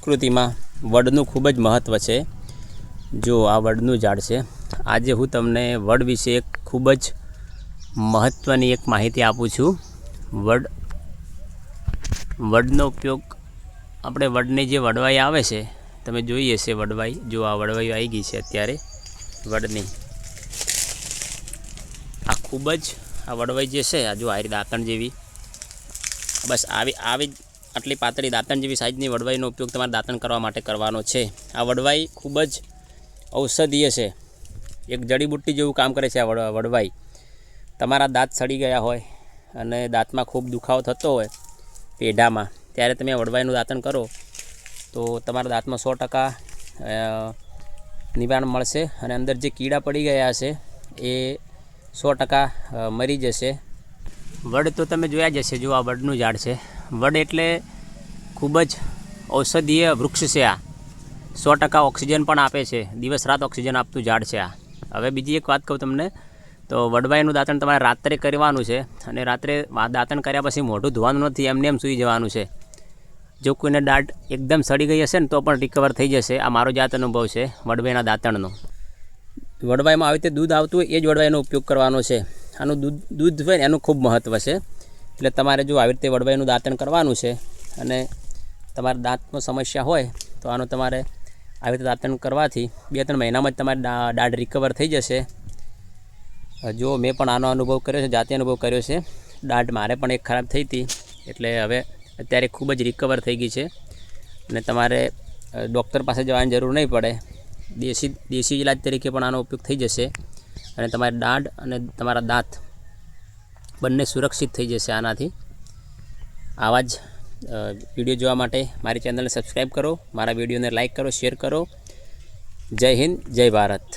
સંસ્કૃતિમાં વડનું ખૂબ જ મહત્ત્વ છે। જો આ વડનું ઝાડ છે। આજે હું તમને વડ વિશે એક ખૂબ જ મહત્ત્વની એક માહિતી આપું છું। વડનો ઉપયોગ આપણે વડની જે વડવાઈ આવે છે, તમે જોઈ હશે વડવાઈ। જો આ વડવાઈ આવી ગઈ છે અત્યારે વડની, આ ખૂબ જ આ વડવાઈ જે છે, આ જો આ દાંતણ જેવી, બસ આવી આટલી પાતળી દાંતણ જેવી સાઇઝની વડવાઈનો ઉપયોગ તમારે દાંતણ કરવા માટે કરવાનો છે। આ વડવાઈ ખૂબ જ ઔષધીય છે, એક જડીબુટ્ટી જેવું કામ કરે છે આ વડવાઈ। તમારા દાંત સડી ગયા હોય અને દાંતમાં ખૂબ દુખાવો થતો હોય પેઢામાં, ત્યારે તમે વડવાઈનું દાંતણ કરો તો તમારા દાંતમાં 100% નિવારણ મળશે અને અંદર જે કીડા પડી ગયા હશે એ 100% મરી જશે। વડ તો તમે જોયા જ હશે। જો આ વડનું ઝાડ છે। વડ એટલે ખૂબ જ ઔષધીય વૃક્ષ છે। આ 100% ઓક્સિજન પણ આપે છે, દિવસ રાત ઓક્સિજન આપતું ઝાડ છે આ। હવે બીજી એક વાત કહું તમને, તો વડવાઈનું દાંતણ તમારે રાત્રે કરવાનું છે અને રાત્રે દાંતણ કર્યા પછી મોઢું ધોવાનું નથી, એમને એમ સૂઈ જવાનું છે। જો કોઈને દાઢ એકદમ સડી ગઈ હશે ને તો પણ રિકવર થઈ જશે। આ મારો જાત અનુભવ છે વડવાઈના દાંતણનો। વડવાઈમાં આવી રીતે દૂધ આવતું હોય એ જ વડવાઈનો ઉપયોગ કરવાનો છે। આનું દૂધ હોય ને એનું ખૂબ મહત્ત્વ છે। એટલે તમારે જો આવી રીતે વડવાઈનું દાંતણ કરવાનું છે અને તમારા દાંતમાં સમસ્યા હોય તો આનું તમારે આવી રીતે દાંતણ કરવાથી 2-3 મહિનામાં જ તમારી દાઢ રિકવર થઈ જશે। જો મેં પણ આનો અનુભવ કર્યો છે, જાતે અનુભવ કર્યો છે। દાઢ મારે પણ એક ખરાબ થઈ હતી, એટલે હવે અત્યારે ખૂબ જ રિકવર થઈ ગઈ છે અને તમારે ડૉક્ટર પાસે જવાની જરૂર નહીં પડે। દેશી ઇલાજ તરીકે પણ આનો ઉપયોગ થઈ જશે અને તમારી દાઢ અને તમારા દાંત બંને સુરક્ષિત થઈ જશે આનાથી। આવા જ વિડીયો જોવા માટે મારી ચેનલને સબસ્ક્રાઈબ કરો, મારા વિડીયોને લાઈક કરો, શેર કરો। જય હિન્દ, જય ભારત।